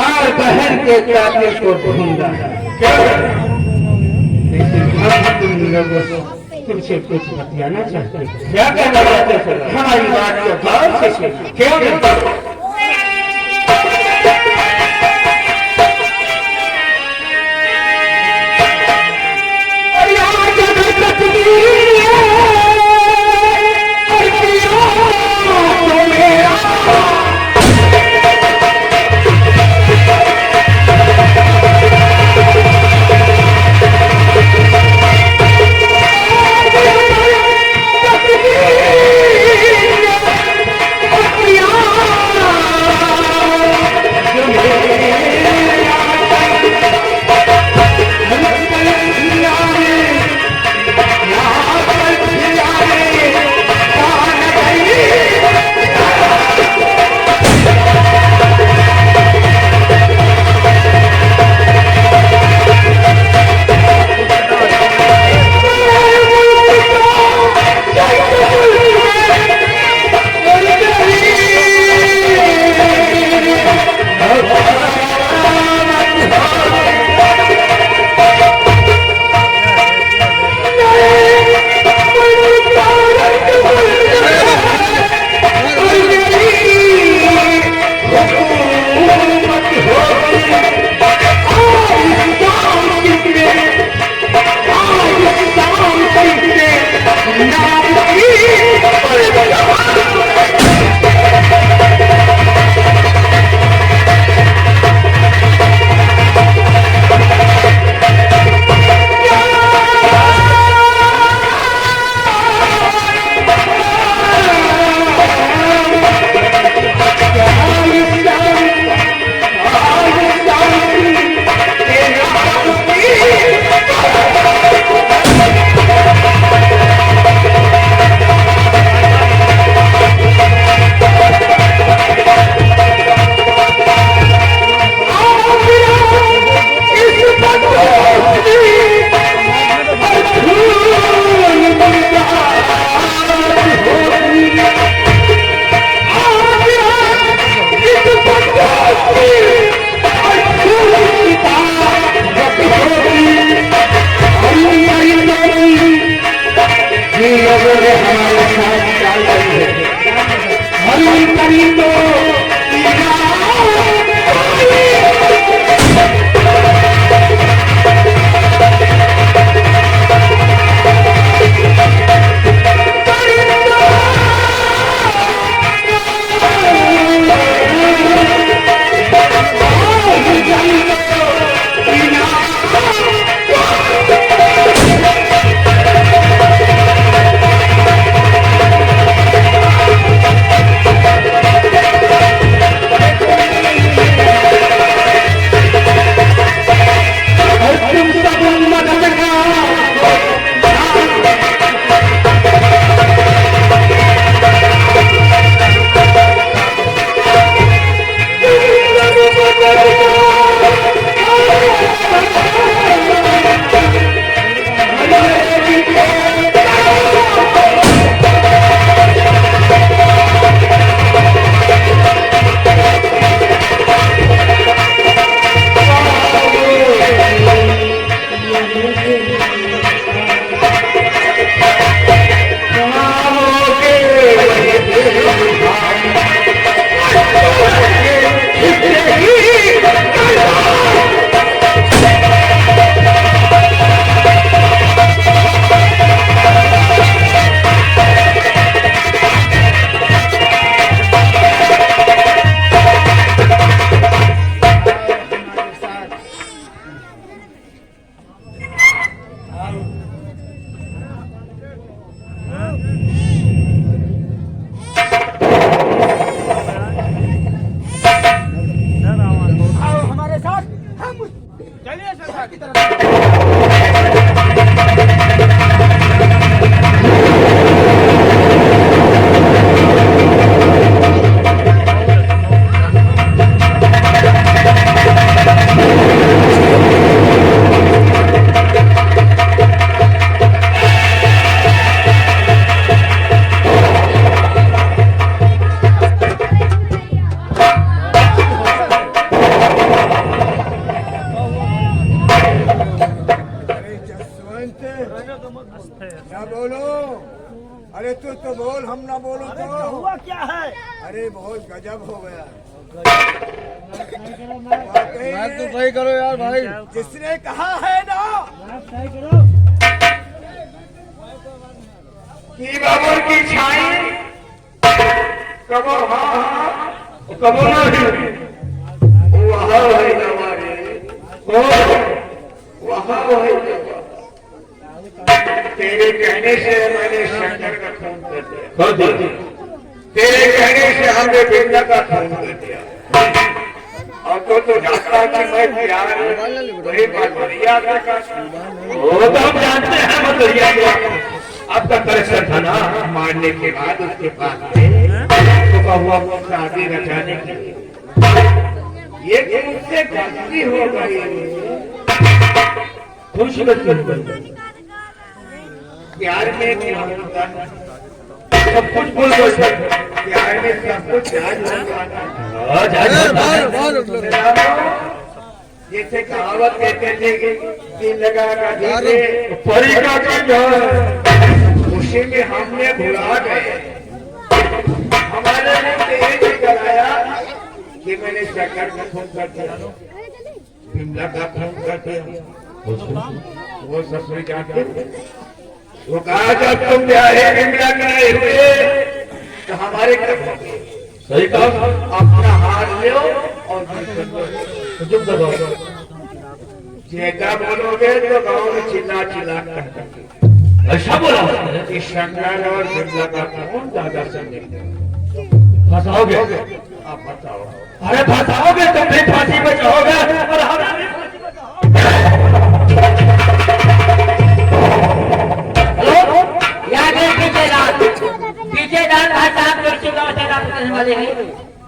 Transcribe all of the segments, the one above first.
और बहन के चाचे को ढूंढा। लेकिन तुम लोग तुमसे कुछ बतियाना चाहते, क्या कहना चाहते थे? हमारी बात को गौर से सुनो। क्यों नहीं? कुछ तो बोल, हम ना बोलो तो। हुआ क्या है? अरे बहुत गजब हो गया। बात तो सही करो यार भाई। जिसने कहा है ना सही करो। की बाबर की छाई कबो हाँ कबो नहीं वहाँ है हमारे वहाँ है तेरे कहने से मैंने शंकर का खून कर दिया। तेरे कहने से हमने बिरला का खून कर दिया। और तो जानता कि मैं प्यार वही बदरिया का वो तो हम जानते हैं बदरिया को। अब तक करेक्शन था ना मारने के बाद उसके पास तो हुआ शादी रचाने के लिए ये कि मुझसे गलती हो गई। खुश प्यार में क्या होता है सब कुछ भूल गए। प्यार में सब कुछ याद जैसे कहावत कहते थे कि दिल लगा का परी का उसी में हमने भुला गए। हमारे लिए कराया कि मैंने शक्कर का खून कर दिया, बिमला का खून कर दिया। वो ससुर जाते वो कहा जब तुम प्यारे बिमला कराए हुए तो हमारे सही कहा अपना हाथ लो और चुप दबाओ। जैसा बोलोगे तो गाँव में चिल्ला चिल्ला कर ऐसा बोला कि शंकर और बिमला का कौन ज्यादा समझे फंसाओगे। आप बताओ। अरे फंसाओगे तो फिर फांसी पे जाओगे और हमें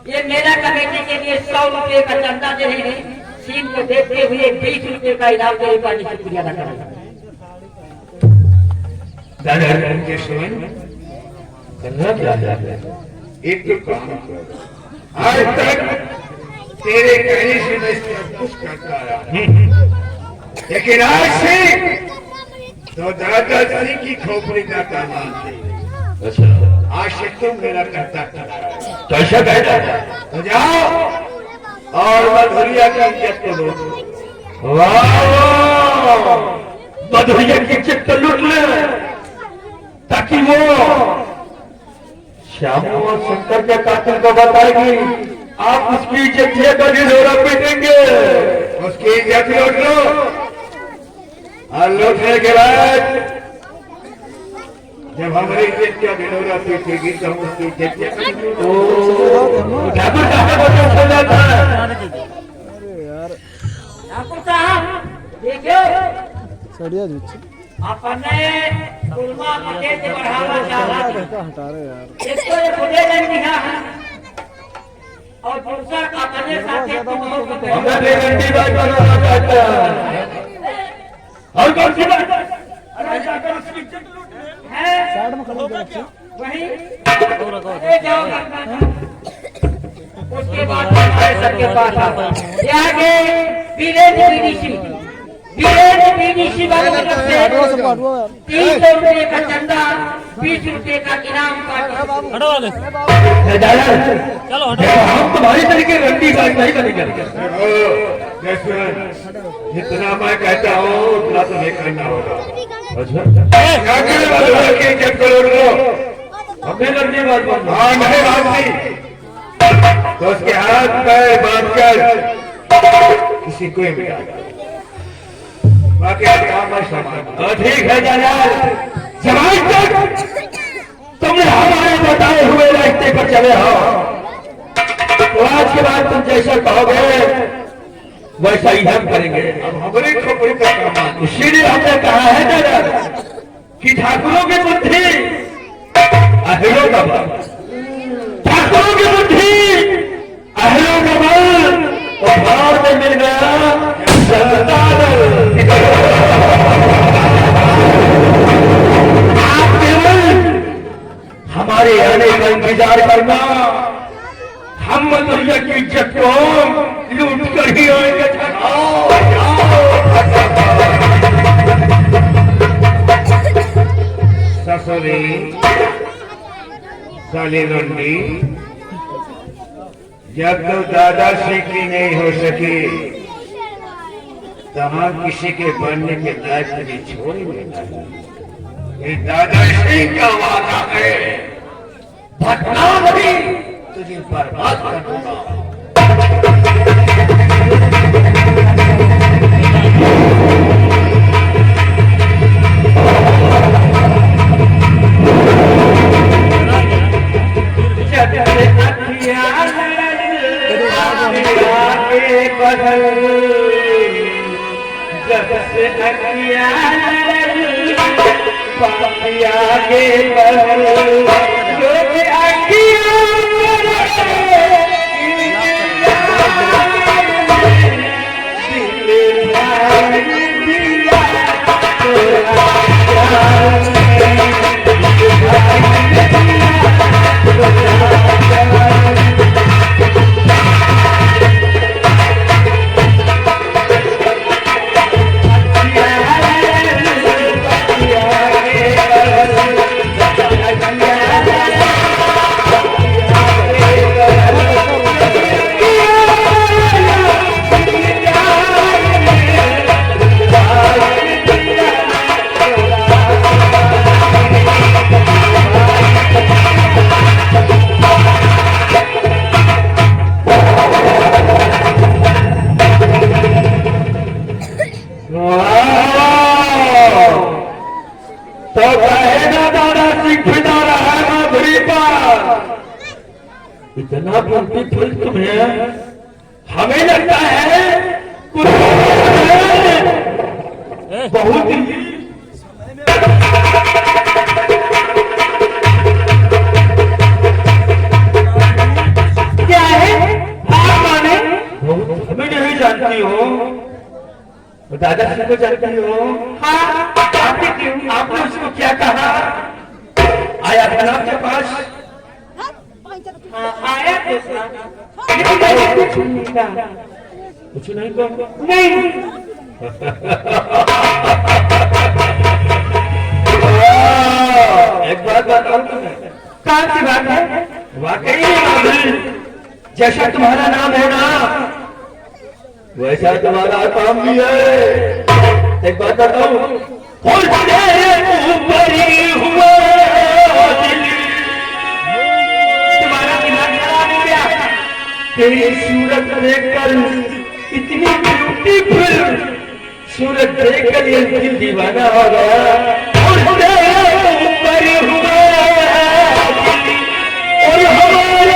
ये मेरा कमेटी के लिए 100 रुपए का चंदा दे रहे हैं। सीन को देखते हुए 20 रुपए का इनाम देने का शुक्रिया अदा करें। एक काम आज तक तेरे कहने से मैं सब कुछ करता रहा, लेकिन आज से तो दादाजी की खोपड़ी का काम आज से तुम मेरा करता कैसा कहता तो जाओ और मधुरिया की इज्जत को लूट। मधुरिया की इज्जत को लूट ले ताकि वो श्याम और शंकर के कातिल को बताएगी। आप उसकी इज्जत ये कभी ढोरा पीटेंगे। उसकी इज्जत लूट लो और लूटने के बाद जब हमारी इज्जत का ढिढोरा पीटेगी तो हम उसकी इज्जत ठाकुर साहब देखिए सड़िया अपने कुलमा पते से बढ़ावा चाहा हटा रहे यार। एक तो ये खुदे नहीं दिया है और दूसरा अपने साथी को बहुत हमें बेगंडी बात बनाना चाहता है। और कौन सी बात अरे जाकर उसकी इज्जत है साइड में खड़े हो वही ले जाओ उसके बाद हमारे सर के पास आ आगे वीरेंद्र बीडीसी बाबू की तरफ से 300 रुपए का चंदा 20 रुपए का इनाम चलो हम तुम्हारी तरीके रंडी बात नहीं करेंगे। जितना मैं कहता हूँ उतना तुम्हें करना होगा। हमने लड़ने बात हाँ नहीं बात नहीं तो उसके हाथ पैर बांध कर किसी को मिला बाकी काम ठीक है जवान तक तुमने हमारे बताए हुए रास्ते पर चले हो तो आज के बाद तुम जैसा कहोगे वैसा ही हम करेंगे। अब हमारी खोपड़ी का काम इसीलिए हमने कहा है दादा कि ठाकुरों की बुद्धि अहिरों का बल, ठाकुरों की बुद्धि अहिरों का बल तो भार में मिल गया जनता दल। आप केवल हमारे आने का इंतजार करना, हम मधुरिया की इज्जत को लूट कर ही आएंगे। ससुरी साली लुंडी, जब तो दादाश्री की नहीं हो सकी तो हम किसी के बनने के लायक नहीं छोड़ेंगे नहीं। ये दादाश्री का वादा है, बदनाम भी तुझे बर्बाद कर दूंगा। जब से अखियाँ आगे बढ़ जो कि इतना बोलती फूल तुम्हें, हमें लगता है कुछ बहुत ही क्या है आप माने हमें नहीं जानती हो, दादाश्री को जानती हो। हाँ आपने उसको क्या कहा, आया था आपके पास? आया कुछ नहीं कहा, कुछ नहीं कहा, नहीं। एक बात बताओ तुम्हें, कहाँ की बात है? वाकई जैसा तुम्हारा नाम है ना वैसा तुम्हारा काम भी है। एक बात बताओ, तेरी सूरत देखकर इतनी ब्यूटीफुल सूरत देखकर ये दिल दीवाना हो गया और ऊपर हुआ और हमारा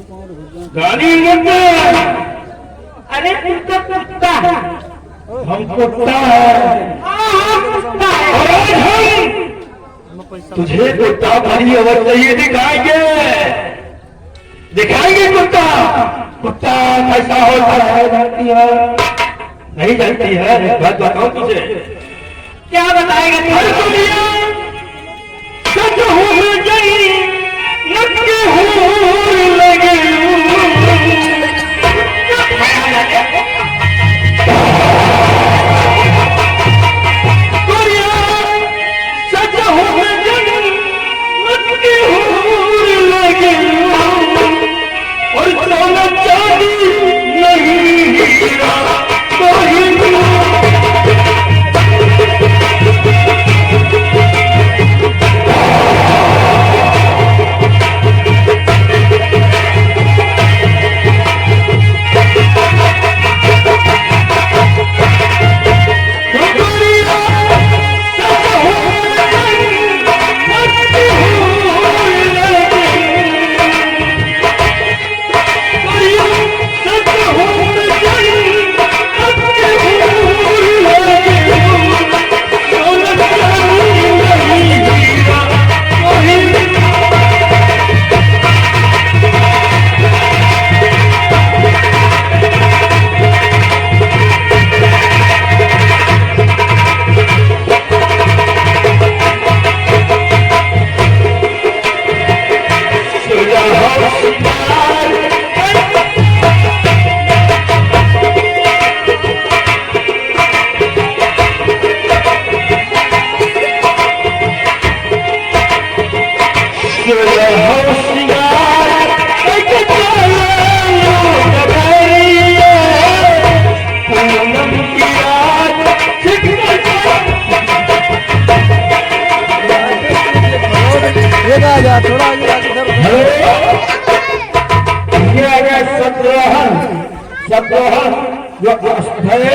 गाली मत दे। अरे तुम तो कुत्ता हम कुत्ता है और आज हम तुझे कुत्ता भरी अवश्य दिखाएंगे, दिखाएंगे कुत्ता। कुत्ता कैसा होता है जानती है? नहीं जानती है? एक बात बताऊं तुझे, क्या बताएगा? हर दुनिया सच हो गई, लटके हो लगे। दुनिया सच हो गई, लटके हो लगे। और सोना चांदी नहीं हीरा कोई थोड़ा आगे आगे सर। ये आ गया सत्रोहन, सत्रोहन जो अस्थायी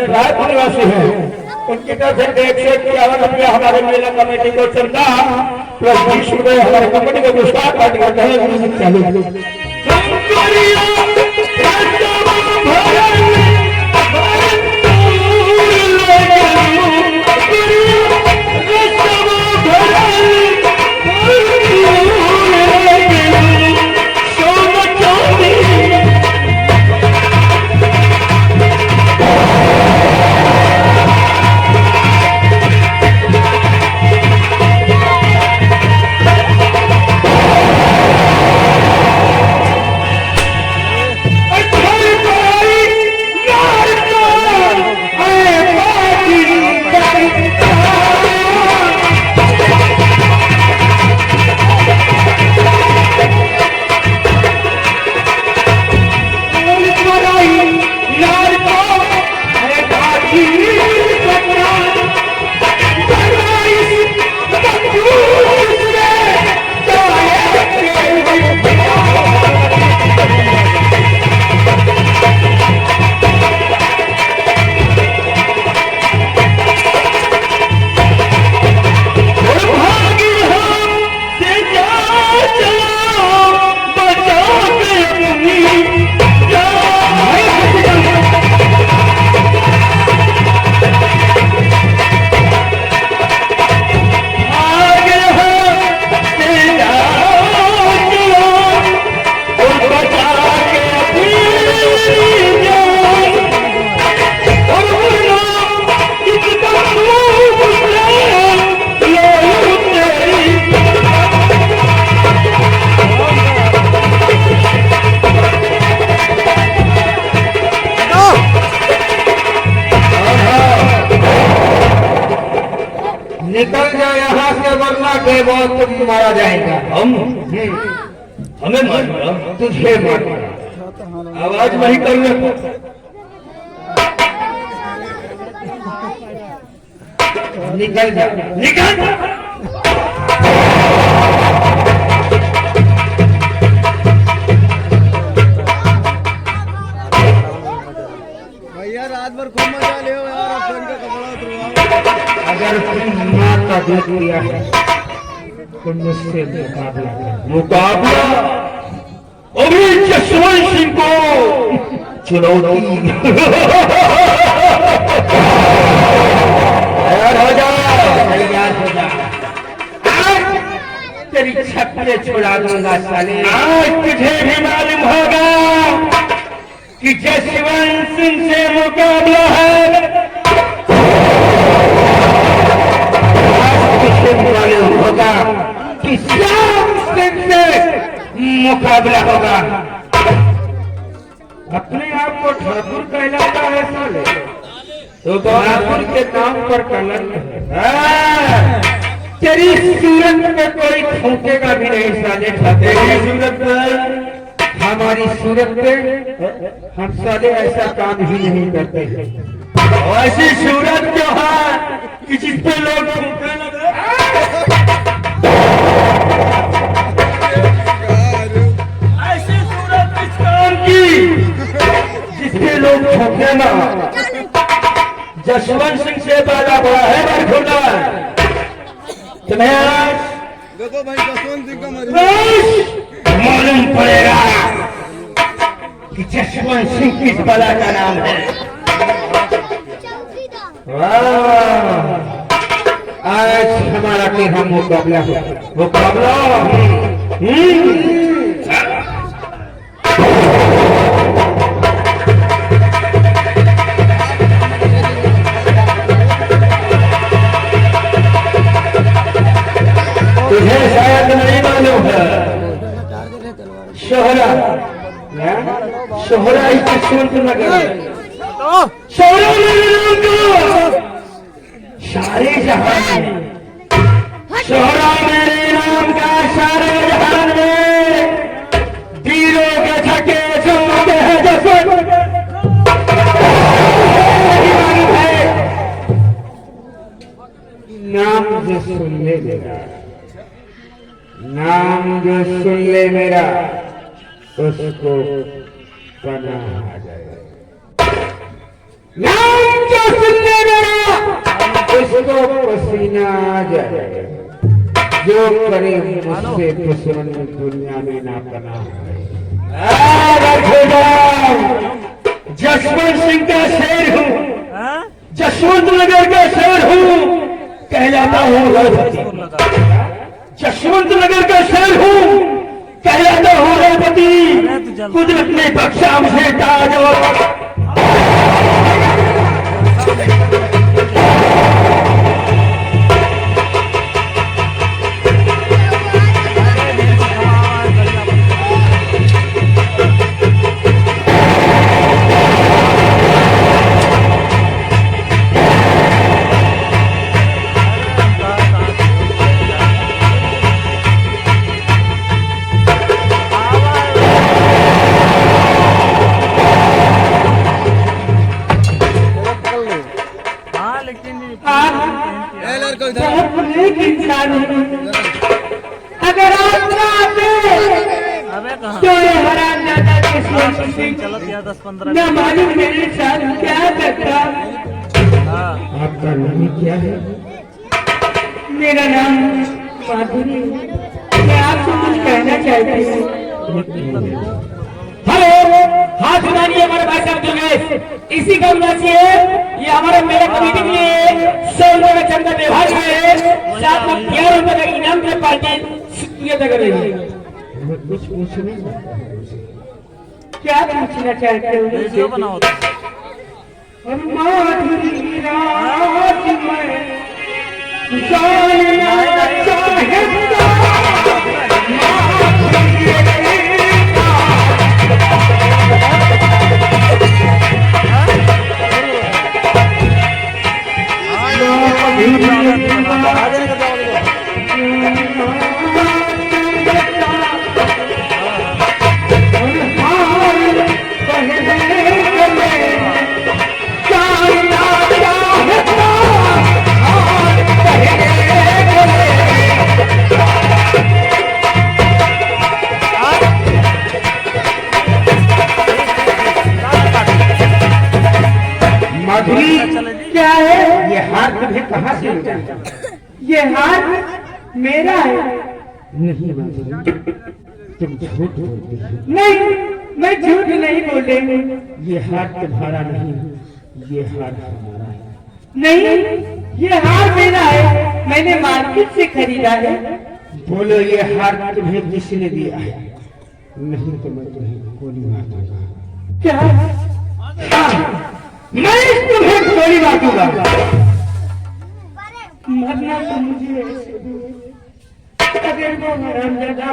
रायपुर निवासी है, उनकी तरफ से 151 रुपया हमारे मेला कमेटी को चलता प्लस 20 रुपये हमारे कंपनी को पुरस्कार पार्टी करते हैं। चालू निकल जाओ यहाँ से, वरना के बहुत तुम मारा जाएगा। हमें मारना, तुझे मारना। आवाज नहीं करना, निकल जा, निकल। भैया रात भर खूब मजा ले यार, अब का कपड़ा उतरवाओ। अगर तुम माँ का दूध पिया है तुम मुझसे मुकाबला कर। मुकाबला अभी जसवंत सिंह को चुनौती। तैयार हो जा, तैयार हो जा। आज तेरी छक्के छुड़ा दूंगा साले। आज तुझे भी मालूम होगा कि जसवंत सिंह से मुकाबला है। आज तुझे मालूम होगा कि श्याम सिंह से मुकाबला होगा। अपने आप को ठाकुर कहलाता है साले, तो ठाकुर के नाम पर कलंक है। तेरी सूरत में कोई ठोकेगा भी नहीं साले। तेरी सूरत में, हमारी सूरत में हम साले ऐसा काम ही नहीं करते हैं। ऐसी सूरत जो है कि जिस पे लोग ठोके लगे। ऐसी सूरत किस काम जिसके लोग ठोके ना। जसवंत सिंह से पैदा हुआ है बरखुदा। तुम्हें आज देखो भाई जसवंत सिंह का मरीज मालूम पड़ेगा कि जसवंत सिंह किस बला का नाम है। वाह, आज हमारा टेढ़ा मुकाबला हो। मुकाबला तुझे शायद नहीं मालूम है। शोहरा शोहरा ही जसवंत नगर, शोहरा मेरे नाम का सारे जहान में। शोहरा मेरे नाम का सारे जहान में वीरों के थके झूमते हैं जसवंत। नाम जो सुन ले मेरा, नाम जो सुन ले मेरा, उसको पनाह आ जाए। नाम जो सुन ले मेरा, उसको पसीना आ जाए। जो करे मुझसे दुश्मन दुनिया में ना पनाह है। जसवंत सिंह का शेर हूँ, जसवंत नगर का शेर हूँ, कहलाता हूँ रघुपति। जसवंत नगर का शेर हूँ, कहलाता हूँ रघुपति। कुदरत ने बख्शा मुझे ताज और अगर आप चलो 10-15 न मालूम मेरे साथ क्या करता। आपका नाम क्या है? मेरा नाम माधुरी। मैं आपसे कुछ कहना चाहती हूँ। हेलो, हाथ उठाइए हमारे भाई साहब दुर्गेश। इसी का उदासी है, ये हमारे मेरे कमेटी के लिए 100 रुपए का चंदा व्यवहार है, साथ में 11 रुपए का इनाम के पार्टी शुक्रिया अदा करेगी। कुछ पूछना क्या पूछना चाहते हो? वीडियो बनाओ तो। माधुरी रात में जानना चाहता क्या है ये हाथ? तुम्हें कहाँ से मिला? ये हाथ मेरा है, नहीं माधुरी, तुम झूठ बोलती हो। नहीं, मैं झूठ नहीं बोले। ये हार तुम्हारा नहीं, ये हार हमारा है। नहीं, ये हार मेरा है, मैंने मार्केट से खरीदा है। बोलो ये हार तुम्हें किसने दिया है? नहीं तो मैं तुम्हें गोली मार दूंगा। क्या? हाँ, मैं तुम्हें गोली मार दूंगा। मरना तो मुझे ऐसे भी। अगर वो हरामजादा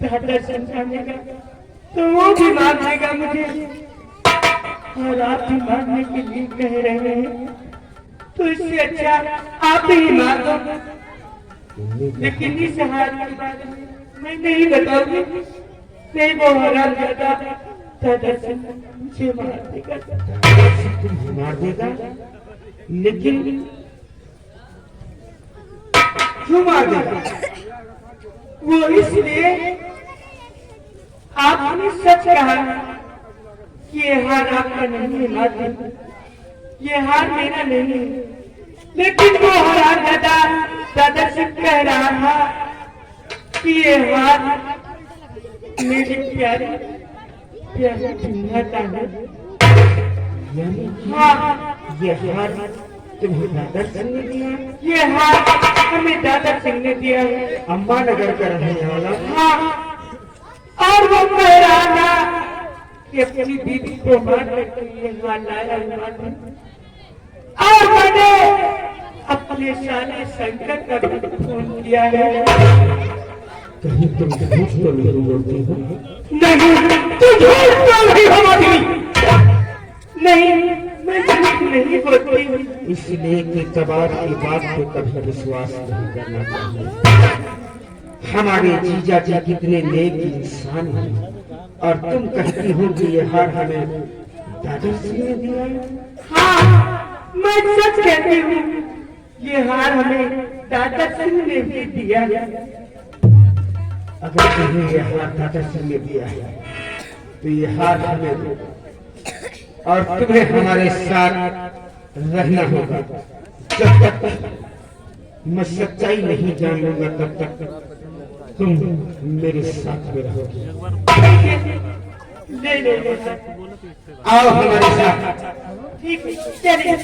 दादा समझानेगा तो वो भी मार देगा मुझे, और आप भी मारने के लिए कह रहे हैं, तो इससे अच्छा आप ही मार दो। लेकिन इस हार के बारे में मैं नहीं बताऊंगी। नहीं, वो हरामजादा दादा से मुझे मार देगा। तुम्हें मार देगा, लेकिन क्यों मार देगा? वो इसलिए आपने सच कहा कि ये हार आपका नहीं है माधुरी, ये हार मेरा नहीं है। लेकिन वो हराम दादा से कह रहा था कि ये हार मेरी प्यारी प्यारी दुनिया का है। हाँ, ये हार तुम्हें दादा सिंह ने दिया है? ये हार हमें दादा सिंह ने दिया है। अम्बा नगर का रहने वाला। हाँ, और वो कह रहा था कि अपनी बीवी को मारने के लिए हार लाया हुआ था। और मैंने अपने साले शंकर का भी फोन किया है। कहीं तुम झूठ तो नहीं बोलती हो? नहीं, तू झूठ बोल रही हो माधुरी। नहीं, मैं झूठ नहीं बोलती। इसलिए कि कबार की बात को कभी विश्वास नहीं करना चाहिए। हमारे जीजा जी कितने नेक इंसान हैं, और तुम कहती हो कि ये हार हमें दादा सिंह ने दिया है? हाँ, मैं सच कहती हूँ, ये हार हमें दादा सिंह ने भी दिया है। अगर तुम्हें ये हार दादा सिंह ने दिया है तो ये हार हमें दो, और तुम्हें हमारे साथ रहना होगा। जब तक मैं सच्चाई नहीं जान लूंगा तब तक तुम मेरे साथ में रहोगे। ले ले ले। आओ हमारे साथ। ठीक है, चलिए।